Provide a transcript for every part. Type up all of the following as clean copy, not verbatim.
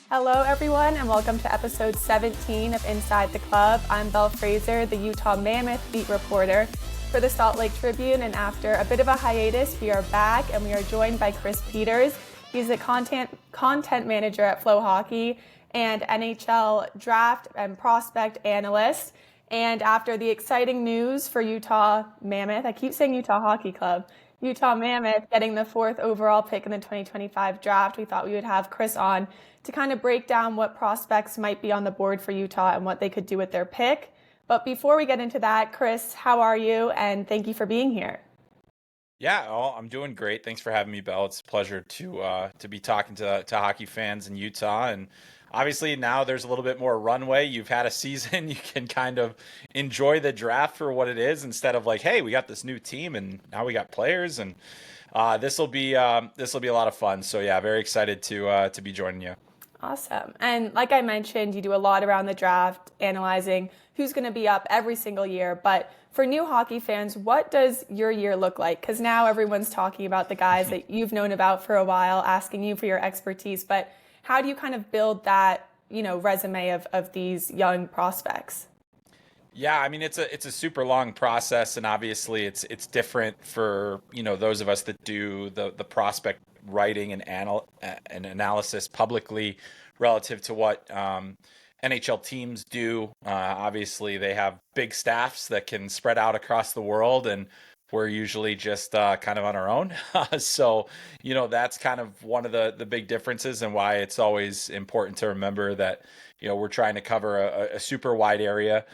Hello, everyone, and welcome to episode 17 of Inside the Club. I'm Belle Fraser, the Utah Mammoth beat reporter for the Salt Lake Tribune, and after a bit of a hiatus, we are back, and we are joined by Chris Peters. He's the content manager at Flo Hockey and NHL Draft and prospect analyst. And after the exciting news for Utah Mammoth, I keep saying Utah Hockey Club, Utah Mammoth getting the 4th overall pick in the 2025 draft, we thought we would have Chris on to kind of break down what prospects might be on the board for Utah and what they could do with their pick. But before we get into that, Chris, how are you? And thank you for being here. Yeah, I'm doing great. Thanks for having me, Belle. It's a pleasure to be talking to hockey fans in Utah. And obviously now there's a little bit more runway. You've had a season. You can kind of enjoy the draft for what it is instead of like, hey, we got this new team and now we got players, and this will be a lot of fun. So yeah, very excited to be joining you. Awesome. And like I mentioned, you do a lot around the draft, analyzing who's going to be up every single year. But for new hockey fans, what does your year look like? Because now everyone's talking about the guys that you've known about for a while, asking you for your expertise. But how do you kind of build that, resume of these young prospects? Yeah, I mean it's a super long process, and obviously it's different for those of us that do the prospect writing and analysis publicly relative to what NHL teams do. Obviously, they have big staffs that can spread out across the world, and we're usually just kind of on our own. So, that's kind of one of the big differences, and why it's always important to remember that, we're trying to cover a super wide area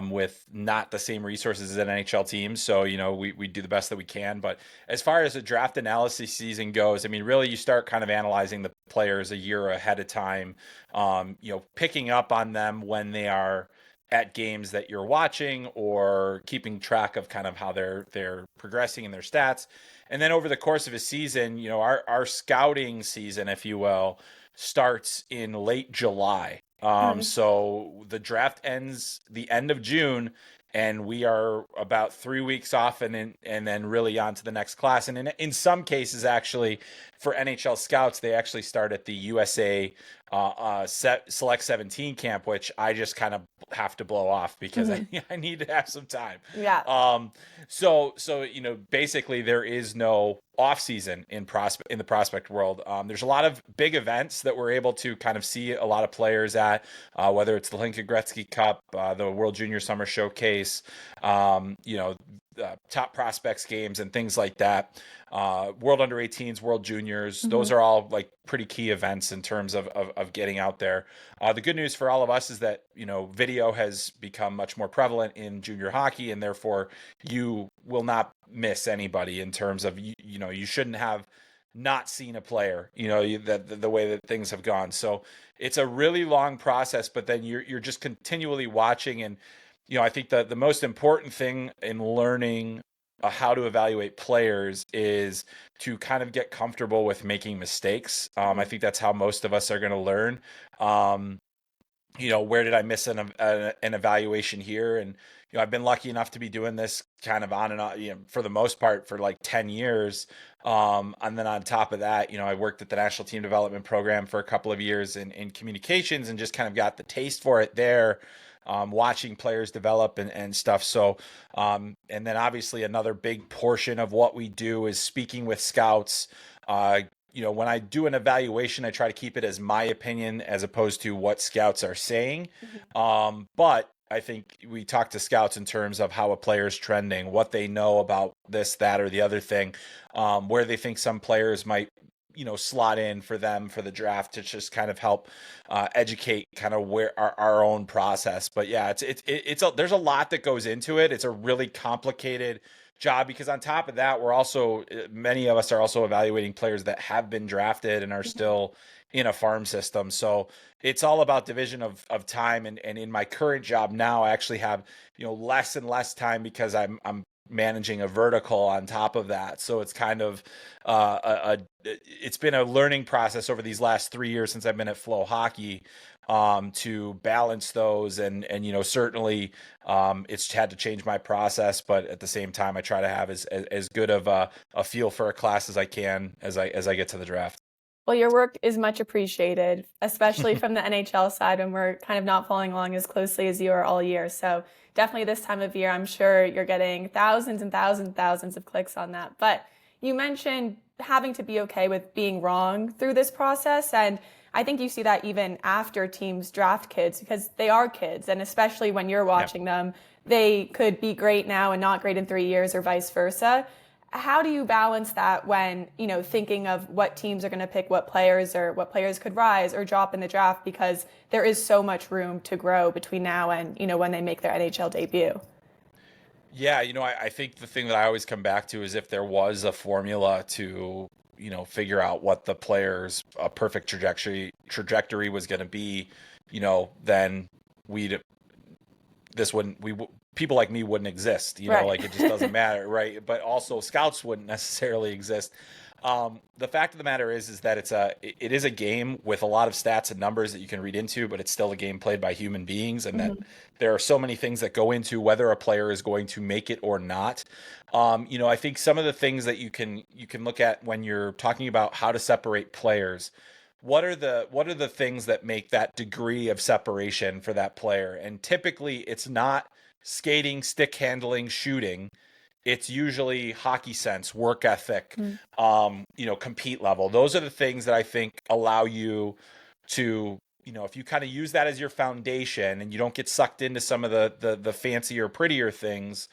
with not the same resources as an NHL team. So, we do the best that we can. But as far as the draft analysis season goes, I mean, really, you start kind of analyzing the players a year ahead of time, picking up on them when they are at games that you're watching, or keeping track of kind of how they're progressing in their stats. And then over the course of a season, our scouting season, if you will, starts in late July. Nice. So the draft ends the end of June, and we are about 3 weeks off, and then really on to the next class. And in some cases, actually, for NHL scouts, they actually start at the USA Select 17 camp, which I just kind of have to blow off because I need to have some time. Yeah. So basically there is no off season in the prospect world. There's a lot of big events that we're able to kind of see a lot of players at, whether it's the Lincoln Gretzky Cup, the World Junior Summer Showcase, top prospects games and things like that. World Under 18s, World Juniors, those are all like pretty key events in terms of getting out there. The good news for all of us is that, video has become much more prevalent in junior hockey, and therefore you will not miss anybody in terms of, you shouldn't have not seen a player, the way that things have gone. So it's a really long process, but then you're just continually watching. And I think that the most important thing in learning how to evaluate players is to kind of get comfortable with making mistakes. I think that's how most of us are going to learn. Where did I miss an evaluation here? And I've been lucky enough to be doing this kind of on and on, for the most part for like 10 years. And then on top of that, I worked at the National Team Development Program for a couple of years in communications, and just kind of got the taste for it there. Watching players develop and stuff. So, and then obviously another big portion of what we do is speaking with scouts. When I do an evaluation, I try to keep it as my opinion as opposed to what scouts are saying. But I think we talk to scouts in terms of how a player is trending, what they know about this, that, or the other thing, where they think some players might slot in for them for the draft, to just kind of help educate kind of where our own process. But yeah, there's a lot that goes into it. It's a really complicated job, because on top of that, many of us are also evaluating players that have been drafted and are still in a farm system. So it's all about division of time. And in my current job now, I actually have, less and less time, because I'm managing a vertical on top of that. So it's kind of it's been a learning process over these last 3 years since I've been at Flo Hockey, to balance those. And certainly it's had to change my process, but at the same time, I try to have as good of a feel for a class as I can as I get to the draft. Well, your work is much appreciated, especially from the NHL side when we're kind of not following along as closely as you are all year. So definitely this time of year, I'm sure you're getting thousands and thousands and thousands of clicks on that. But you mentioned having to be okay with being wrong through this process. And I think you see that even after teams draft kids because they are kids. And especially when you're Yeah. watching them, they could be great now and not great in 3 years or vice versa. How do you balance that when, thinking of what teams are going to pick what players or what players could rise or drop in the draft because there is so much room to grow between now and, when they make their NHL debut? Yeah, I think the thing that I always come back to is if there was a formula to, figure out what the player's a perfect trajectory was going to be, then we'd this wouldn't we people like me wouldn't exist, Right. like it just doesn't matter, right? But also scouts wouldn't necessarily exist. The fact of the matter is that it is a game with a lot of stats and numbers that you can read into, but it's still a game played by human beings, and that Mhm. there are so many things that go into whether a player is going to make it or not. I think some of the things that you can look at when you're talking about how to separate players. What are the things that make that degree of separation for that player? And typically, it's not skating, stick handling, shooting. It's usually hockey sense, work ethic, Mhm. compete level. Those are the things that I think allow you to, if you kind of use that as your foundation and you don't get sucked into some of the fancier, prettier things,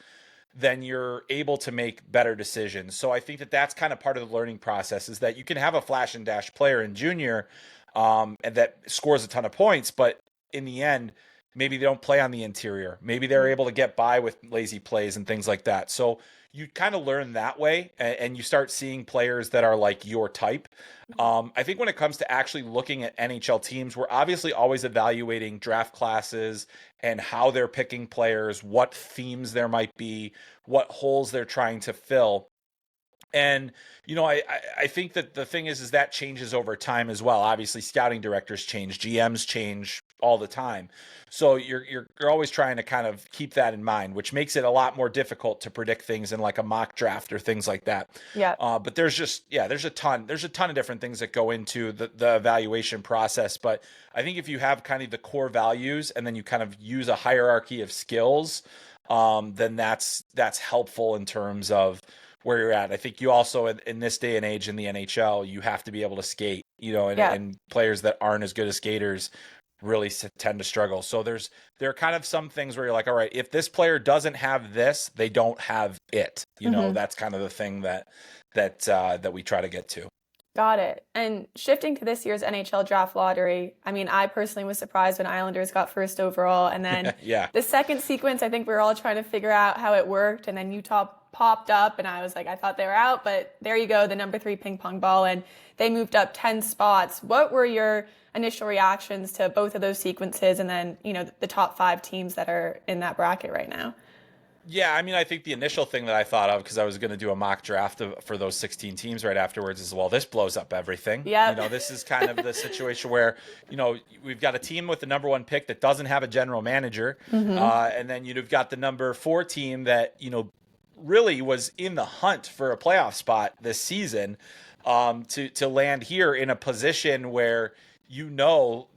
then you're able to make better decisions. So I think that that's kind of part of the learning process is that you can have a flash and dash player in junior, and that scores a ton of points, but in the end, maybe they don't play on the interior. Maybe they're able to get by with lazy plays and things like that. So you kind of learn that way, and you start seeing players that are like your type. I think when it comes to actually looking at NHL teams, we're obviously always evaluating draft classes and how they're picking players, what themes there might be, what holes they're trying to fill. And I think that the thing is that changes over time as well. Obviously, scouting directors change, GMs change all the time. So you're always trying to kind of keep that in mind, which makes it a lot more difficult to predict things in like a mock draft or things like that. Yeah. But there's a ton of different things that go into the evaluation process. But I think if you have kind of the core values and then you kind of use a hierarchy of skills, then that's helpful in terms of where you're at. I think you also in this day and age in the NHL, you have to be able to skate, Yeah. and players that aren't as good as skaters really tend to struggle. So there are kind of some things where you're like, all right, if this player doesn't have this, they don't have it. Hmm. That's kind of the thing that we try to get to. Got it. And shifting to this year's NHL draft lottery, I mean, I personally was surprised when Islanders got first overall. And then Yeah. the second sequence, I think we were all trying to figure out how it worked. And then Utah popped up, and I was like, I thought they were out, but there you go, the number 3 ping pong ball. And they moved up 10 spots. What were your initial reactions to both of those sequences and then, the top 5 teams that are in that bracket right now? Yeah, I mean, I think the initial thing that I thought of, because I was going to do a mock draft for those 16 teams right afterwards, is, well, this blows up everything. Yep. This is kind of the situation where, we've got a team with the number 1 pick that doesn't have a general manager. Hmm. And then you've got the number 4 team that, really was in the hunt for a playoff spot this season, to land here in a position where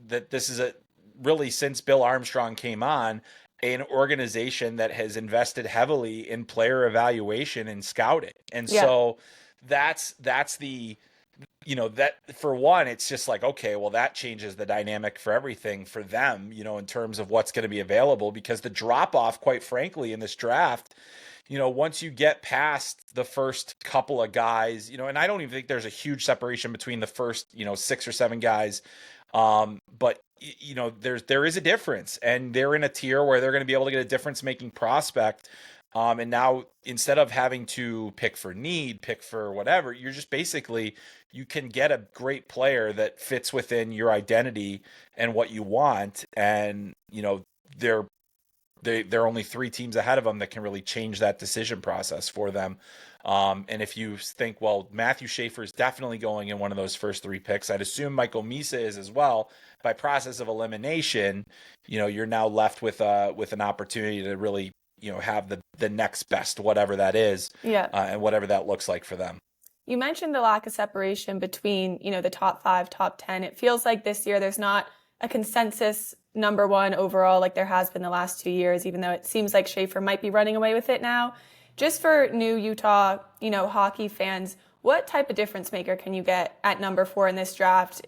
that this is really, since Bill Armstrong came on, an organization that has invested heavily in player evaluation and scouting. And Yeah. so that's the that, for one, it's just like, okay, well, that changes the dynamic for everything for them, in terms of what's going to be available, because the drop off, quite frankly, in this draft, once you get past the first couple of guys, and I don't even think there's a huge separation between the first, 6 or 7 guys. But there is a difference, and they're in a tier where they're going to be able to get a difference making prospect. And now, instead of having to pick for need, pick for whatever, you're just basically, you can get a great player that fits within your identity and what you want. And, they're there are only 3 teams ahead of them that can really change that decision process for them. And if you think, well, Matthew Schaefer is definitely going in one of those first 3 picks, I'd assume Michael Misa is as well. By process of elimination, you're now left with an opportunity to really, have the next best, whatever that is, Yeah. and whatever that looks like for them. You mentioned the lack of separation between, the top five, top 10. It feels like this year there's not a consensus number one overall like there has been the last 2 years, even though it seems like Schaefer might be running away with it now. Just for new Utah, hockey fans, what type of difference maker can you get at number four in this draft?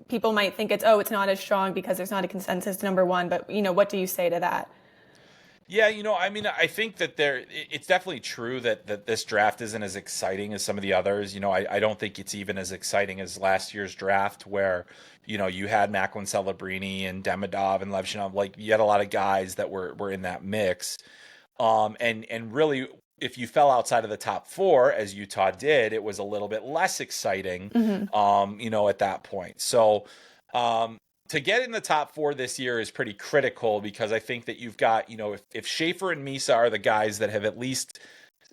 People might think it's not as strong because there's not a consensus number one, but what do you say to that? Yeah, I mean, I think that it's definitely true that this draft isn't as exciting as some of the others. I don't think it's even as exciting as last year's draft where, you had Macklin Celebrini and Demidov and Levshinov. Like, you had a lot of guys that were in that mix. And really, if you fell outside of the top four, as Utah did, it was a little bit less exciting, Mm-hmm. at that point. So, to get in the top four this year is pretty critical because I think that you've got, if Schaefer and Misa are the guys that have at least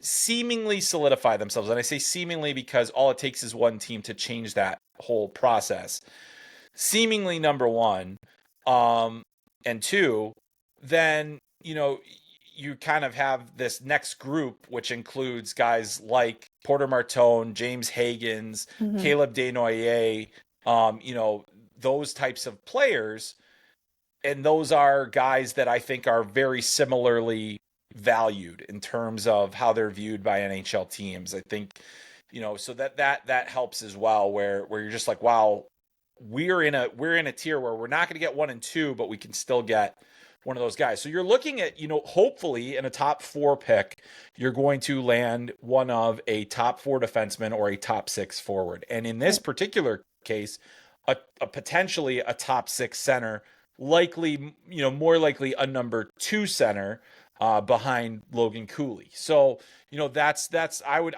seemingly solidified themselves, and I say seemingly because all it takes is one team to change that whole process. Seemingly number one, and two, then, you kind of have this next group, which includes guys like Porter Martone, James Hagens, Mm-hmm. Caleb Desnoyers, those types of players. And those are guys that I think are very similarly valued in terms of how they're viewed by NHL teams. I think, so that helps as well, where you're just like, wow, we're in a tier where we're not going to get 1 and 2, but we can still get one of those guys. So you're looking at, hopefully in a top 4 pick, you're going to land one of a top 4 defenseman or a top 6 forward. And in this particular case, a potentially a top 6 center, likely, more likely a number 2 center behind Logan Cooley. So, that's I would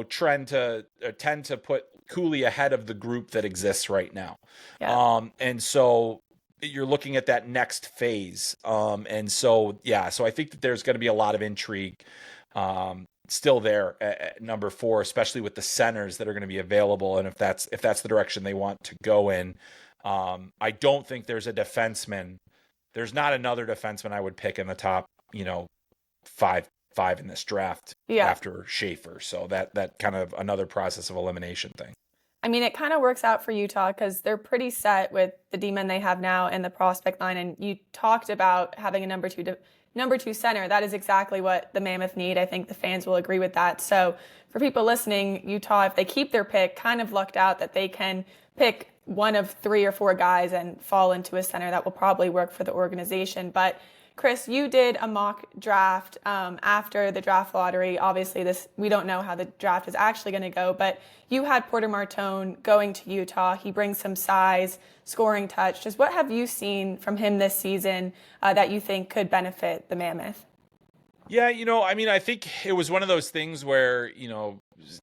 tend to put Cooley ahead of the group that exists right now. Yeah. And so you're looking at that next phase. And so, yeah, so I think that there's going to be a lot of intrigue still there at number 4, especially with the centers that are going to be available. And if that's the direction they want to go in, I don't think there's a defenseman. There's not another defenseman I would pick in the top, five in this draft Yeah. after Schaefer. So that kind of another process of elimination thing. I mean, it kind of works out for Utah because they're pretty set with the D-men they have now and the prospect line. And you talked about having a number two center. That is exactly what the Mammoth need. I think the fans will agree with that. So for people listening, Utah, if they keep their pick, kind of lucked out that they can pick one of 3 or 4 guys and fall into a center that will probably work for the organization. But Chris, you did a mock draft after the draft lottery. Obviously, we don't know how the draft is actually going to go, but you had Porter Martone going to Utah. He brings some size, scoring touch. Just what have you seen from him this season that you think could benefit the Mammoth? Yeah, I mean, I think it was one of those things where,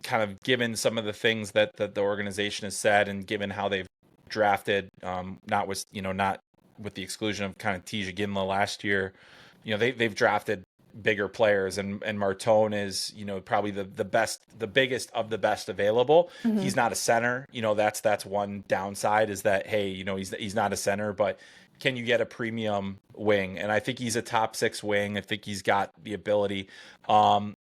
kind of given some of the things that the organization has said and given how they've drafted, not with the exclusion of kind of Tija Ginla last year, they've drafted bigger players, and Martone is, probably the biggest of the best available. Mm-hmm. He's not a center. That's one downside is that, hey, he's not a center, but can you get a premium wing? And I think he's a top 6 wing. I think he's got the ability. And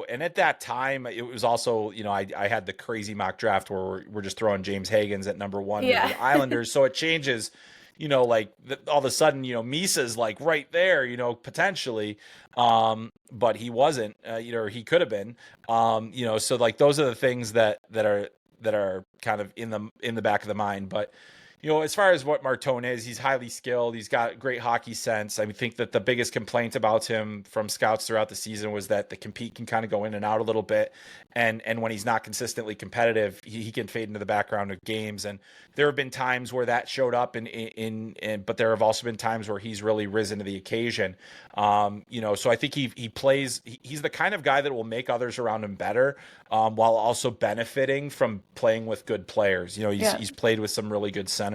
at that time, it was also, I had the crazy mock draft where we're just throwing James Hagens at number 1 with the Islanders. So it changes, like all of a sudden, Misa's like right there, potentially. But he wasn't, or he could have been, so like those are the things that are kind of in the back of the mind. But as far as what Martone is, he's highly skilled. He's got great hockey sense. I think that the biggest complaint about him from scouts throughout the season was that the compete can kind of go in and out a little bit. And when he's not consistently competitive, he can fade into the background of games. And there have been times where that showed up but there have also been times where he's really risen to the occasion. So I think he's the kind of guy that will make others around him better, while also benefiting from playing with good players. He's played with some really good centers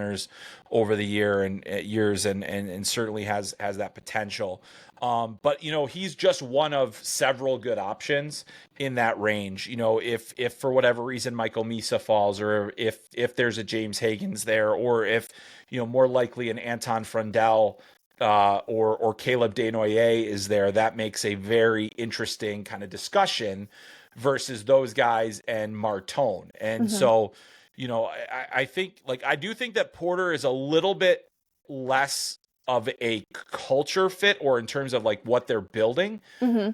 over the years and certainly has that potential. But he's just one of several good options in that range. If for whatever reason Michael Misa falls, or if there's a James Hagens there, or if more likely an Anton Fondell or Caleb Desnoyers is there, that makes a very interesting kind of discussion versus those guys and Martone. And so, I think, like, I do think that Porter is a little bit less of a culture fit, or in terms of like what they're building, Mm-hmm.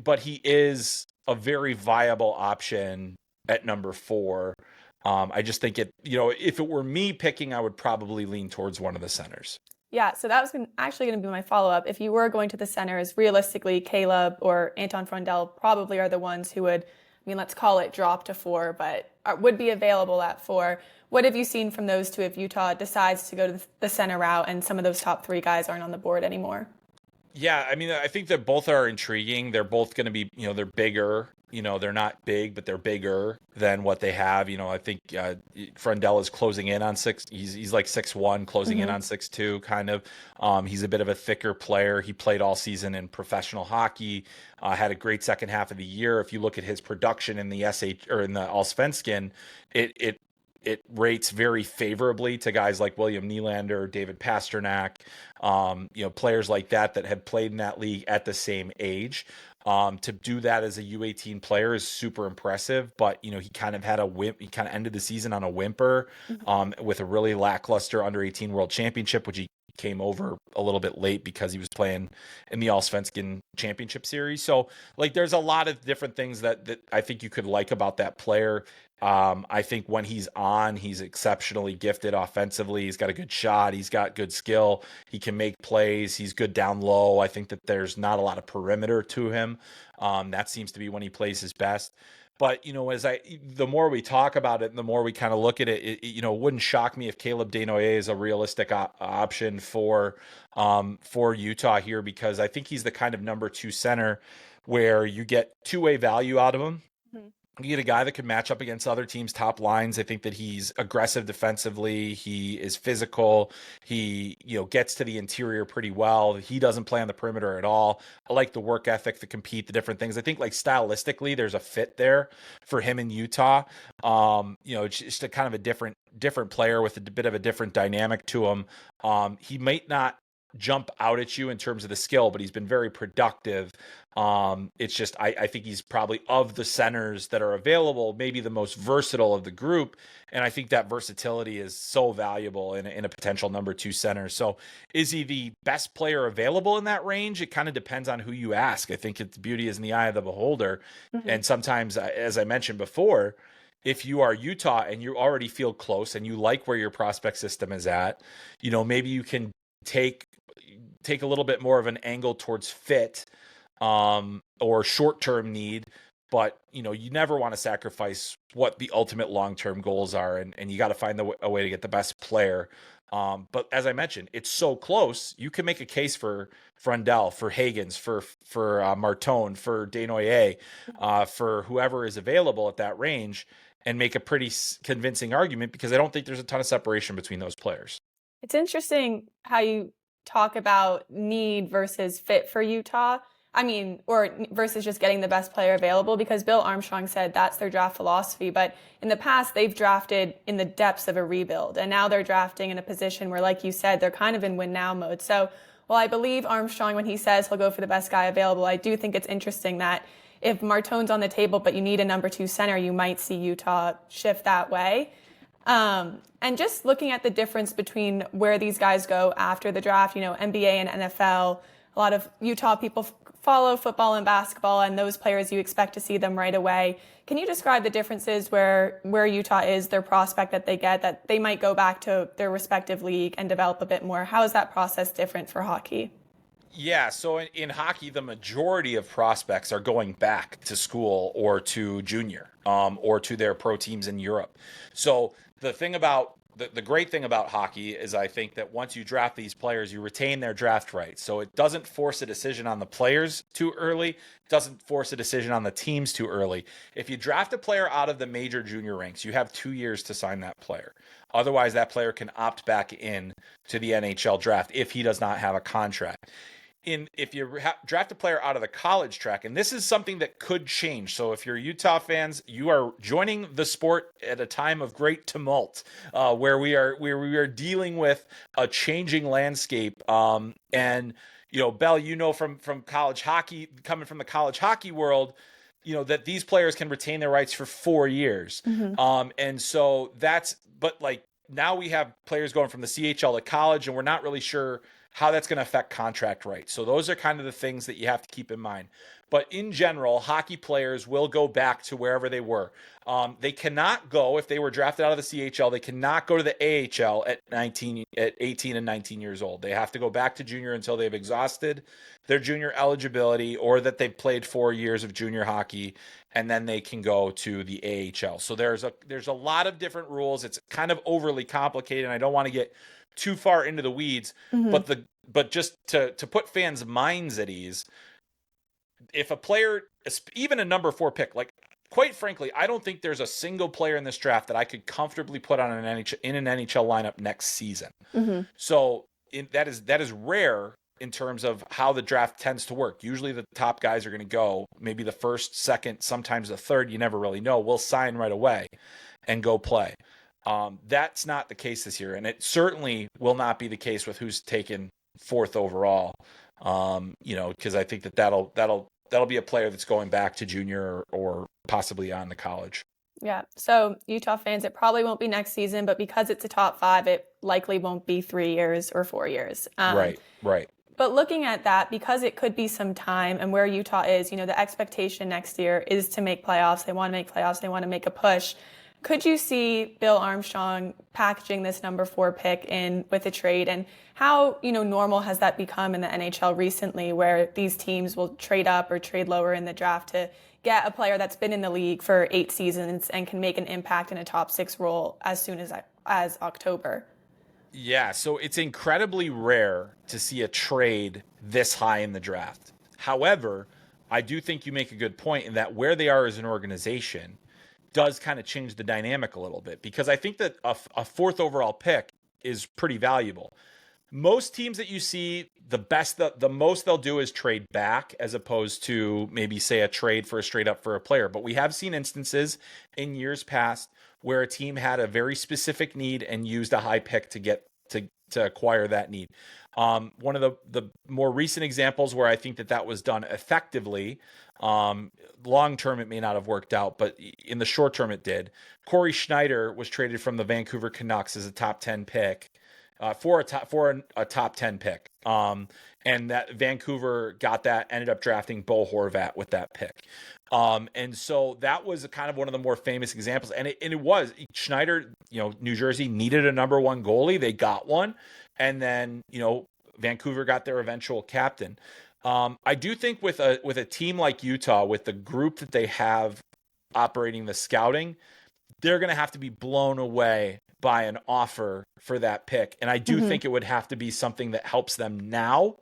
but he is a very viable option at number 4. I just think if it were me picking, I would probably lean towards one of the centers. Yeah, so that was actually going to be my follow-up. If you were going to the centers, realistically, Caleb or Anton Fondell probably are the ones who would, let's call it drop to 4, but would be available at 4. What have you seen from those two if Utah decides to go to the center route and some of those top 3 guys aren't on the board anymore? Yeah, I mean, I think that both are intriguing. They're both going to be, they're bigger. They're not big, but they're bigger than what they have. I think Frundell is closing in on 6. He's like 6'1", closing in on 6'2", kind of. He's a bit of a thicker player. He played all season in professional hockey. Had a great second half of the year. If you look at his production in the or in the Allsvenskan, it rates very favorably to guys like William Nylander, David Pasternak, players like that have played in that league at the same age. To do that as a U18 player is super impressive, but he kind of had he kind of ended the season on a whimper, with a really lackluster under 18 World Championship, which he came over a little bit late because he was playing in the Allsvenskan Championship Series. So, like, there's a lot of different things that I think you could like about that player. I think when he's on, he's exceptionally gifted offensively. He's got a good shot. He's got good skill. He can make plays. He's good down low. I think that there's not a lot of perimeter to him. That seems to be when he plays his best. But, the more we talk about it and the more we kind of look at it, it wouldn't shock me if Caleb Desnoyers is a realistic option for Utah here, because I think he's the kind of number 2 center where you get two-way value out of him. You get a guy that can match up against other teams' top lines. I think that he's aggressive defensively. He is physical. He, gets to the interior pretty well. He doesn't play on the perimeter at all. I like the work ethic, the compete, the different things. I think, like, stylistically, there's a fit there for him in Utah. It's just a kind of a different player with a bit of a different dynamic to him. He might not jump out at you in terms of the skill, but he's been very productive. It's just, I think he's probably, of the centers that are available, maybe the most versatile of the group. And I think that versatility is so valuable in a potential number 2 center. So is he the best player available in that range? It kind of depends on who you ask. I think its beauty is in the eye of the beholder. And sometimes, as I mentioned before, if you are Utah and you already feel close and you like where your prospect system is at, maybe you can take a little bit more of an angle towards fit, or short-term need, but you never want to sacrifice what the ultimate long-term goals are, and you got to find a way to get the best player. But as I mentioned, it's so close. You can make a case for Frundell, for Hagens, for Martone, for Desnoyers, for whoever is available at that range, and make a pretty convincing argument, because I don't think there's a ton of separation between those players. It's interesting how you talk about need versus fit for Utah. Or versus just getting the best player available, because Bill Armstrong said that's their draft philosophy. But in the past, they've drafted in the depths of a rebuild, and now they're drafting in a position where, like you said, they're kind of in win now mode. So while I believe Armstrong when he says he'll go for the best guy available, I do think it's interesting that if Martone's on the table, but you need a number 2 center, you might see Utah shift that way. And just looking at the difference between where these guys go after the draft, NBA and NFL, a lot of Utah people follow football and basketball, and those players, you expect to see them right away. Can you describe the differences where Utah is, their prospect that they get, that they might go back to their respective league and develop a bit more? How is that process different for hockey? Yeah, so in hockey, the majority of prospects are going back to school or to junior, or to their pro teams in Europe. So the great thing about hockey is, I think, that once you draft these players, you retain their draft rights. So it doesn't force a decision on the players too early. It doesn't force a decision on the teams too early. If you draft a player out of the major junior ranks, you have 2 years to sign that player. Otherwise, that player can opt back in to the NHL draft if he does not have a contract. If you draft a player out of the college track, and this is something that could change. So if you're Utah fans, you are joining the sport at a time of great tumult, where we are dealing with a changing landscape. And Belle, from college hockey, coming from the college hockey world, that these players can retain their rights for 4 years. And so but like now we have players going from the CHL to college, and we're not really sure how that's going to affect contract rights. So those are kind of the things that you have to keep in mind. But in general, hockey players will go back to wherever they were. They cannot go, if they were drafted out of the CHL, they cannot go to the AHL at 18 and 19 years old. They have to go back to junior until they've exhausted their junior eligibility, or that they've played 4 years of junior hockey, and then they can go to the AHL. So there's a lot of different rules. It's kind of overly complicated, and I don't want to get too far into the weeds, but just to put fans' minds at ease, if a player, even a number 4 pick, like quite frankly, I don't think there's a single player in this draft that I could comfortably put on an NHL lineup next season. So that is rare in terms of how the draft tends to work. Usually the top guys are going to go, maybe the first, second, sometimes the third, you never really know, will sign right away and go play. That's not the case this year, and it certainly will not be the case with who's taken 4th overall. Because I think that'll be a player that's going back to junior or possibly on to college. Yeah. So Utah fans, it probably won't be next season, but because it's a top 5, it likely won't be 3 years or 4 years. Right. But looking at that, because it could be some time, and where Utah is, the expectation next year is to make playoffs. They want to make playoffs. They want to make a push. Could you see Bill Armstrong packaging this number 4 pick in with a trade? And how, normal has that become in the NHL recently, where these teams will trade up or trade lower in the draft to get a player that's been in the league for 8 seasons and can make an impact in a top 6 role as soon as October? Yeah, so it's incredibly rare to see a trade this high in the draft. However, I do think you make a good point in that where they are as an organization does kind of change the dynamic a little bit, because I think that a 4th overall pick is pretty valuable. Most teams that you see, the most they'll do is trade back, as opposed to maybe say a trade for a straight up for a player. But we have seen instances in years past where a team had a very specific need and used a high pick to acquire that need. One of the more recent examples where I think that was done effectively, long term it may not have worked out, but in the short term it did. Corey Schneider was traded from the Vancouver Canucks as a top 10 pick, for a top 10 pick. And that Vancouver got that, ended up drafting Bo Horvat with that pick. And so that was kind of one of the more famous examples. And it was Schneider, New Jersey needed a number 1 goalie. They got one. And then, Vancouver got their eventual captain. I do think with a team like Utah, with the group that they have operating the scouting, they're going to have to be blown away by an offer for that pick. And I do think it would have to be something that helps them now,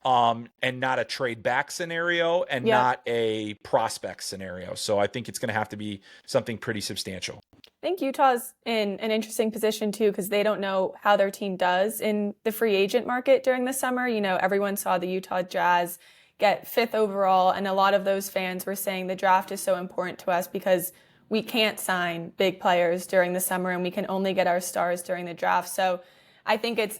and not a trade back scenario, and not a prospect scenario. So I think it's going to have to be something pretty substantial. I think Utah's in an interesting position too, because they don't know how their team does in the free agent market during the summer. Everyone saw the Utah Jazz get 5th overall, and a lot of those fans were saying the draft is so important to us because we can't sign big players during the summer and we can only get our stars during the draft. So I think it's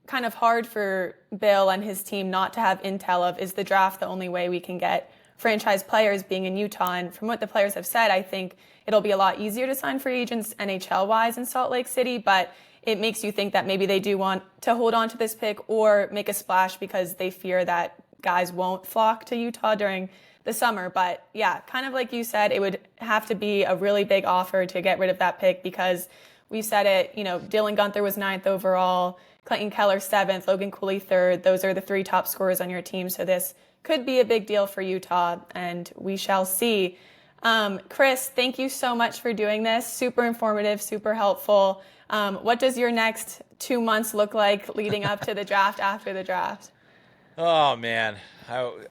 kind of hard for Bill and his team not to have intel of, is the draft the only way we can get franchise players being in Utah? And from what the players have said, I think it'll be a lot easier to sign free agents NHL-wise in Salt Lake City, but it makes you think that maybe they do want to hold on to this pick or make a splash because they fear that guys won't flock to Utah during the summer. But yeah, kind of like you said, it would have to be a really big offer to get rid of that pick, because we said it, Dylan Guenther was 9th overall, Clayton Keller 7th, Logan Cooley 3rd. Those are the 3 top scorers on your team. So this could be a big deal for Utah, and we shall see. Chris, thank you so much for doing this. Super informative, super helpful. What does your next 2 months look like leading up to the draft, after the draft? Oh man,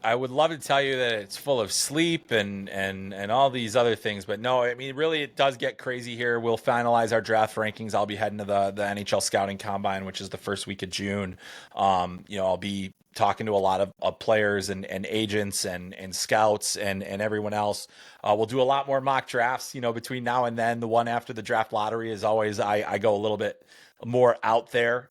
I would love to tell you that it's full of sleep and all these other things, but no, I mean, really, it does get crazy here. We'll finalize our draft rankings. I'll be heading to the NHL Scouting Combine, which is the first week of June. I'll be talking to a lot of players and agents and scouts and everyone else. We'll do a lot more mock drafts, between now and then. The one after the draft lottery is always, I go a little bit more out there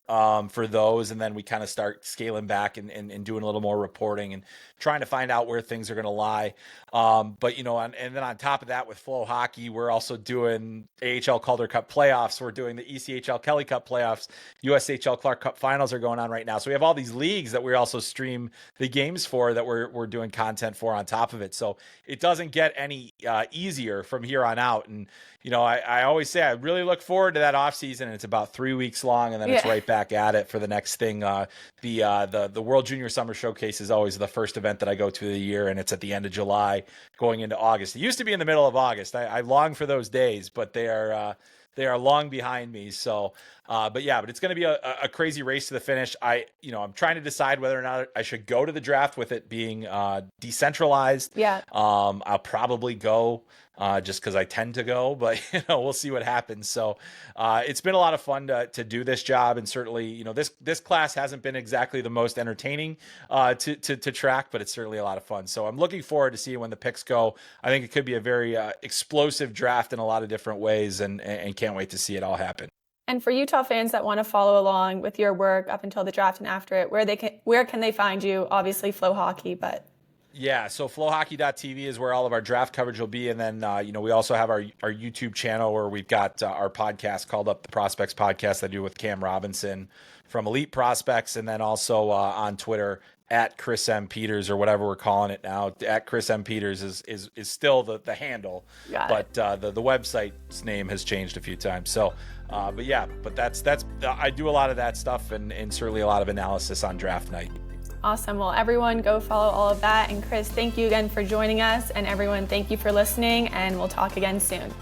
for those, and then we kind of start scaling back and doing a little more reporting and trying to find out where things are going to lie. But and then on top of that, with Flo Hockey, we're also doing AHL Calder Cup playoffs. We're doing the ECHL Kelly Cup playoffs. USHL Clark Cup finals are going on right now. So we have all these leagues that we also stream the games for, that we're doing content for on top of it. So it doesn't get any easier from here on out. And I always say I really look forward to that off season, and it's about 3 weeks long, and then it's right back at it for the next thing. The World Junior Summer Showcase is always the first event that I go to of the year, and it's at the end of July going into August. It used to be in the middle of August. I long for those days, but they are long behind me. So, but it's going to be a crazy race to the finish. I'm trying to decide whether or not I should go to the draft with it being decentralized. Yeah. I'll probably go just because I tend to go, but we'll see what happens. So it's been a lot of fun to do this job, and certainly this class hasn't been exactly the most entertaining to track, but it's certainly a lot of fun. So I'm looking forward to seeing when the picks go. I think it could be a very explosive draft in a lot of different ways, and can't wait to see it all happen. And for Utah fans that want to follow along with your work up until the draft and after it, where can they find you? Obviously, Flo Hockey, but. Yeah, so flohockey.tv is where all of our draft coverage will be. And then, we also have our YouTube channel where we've got our podcast called Up the Prospects Podcast that I do with Cam Robinson from Elite Prospects. And then also on Twitter at Chris M. Peters, or whatever we're calling it now. At Chris M. Peters is still the handle, but the website's name has changed a few times. So, but that's I do a lot of that stuff, and certainly a lot of analysis on draft night. Awesome. Well, everyone go follow all of that. And Chris, thank you again for joining us. And everyone, thank you for listening, and we'll talk again soon.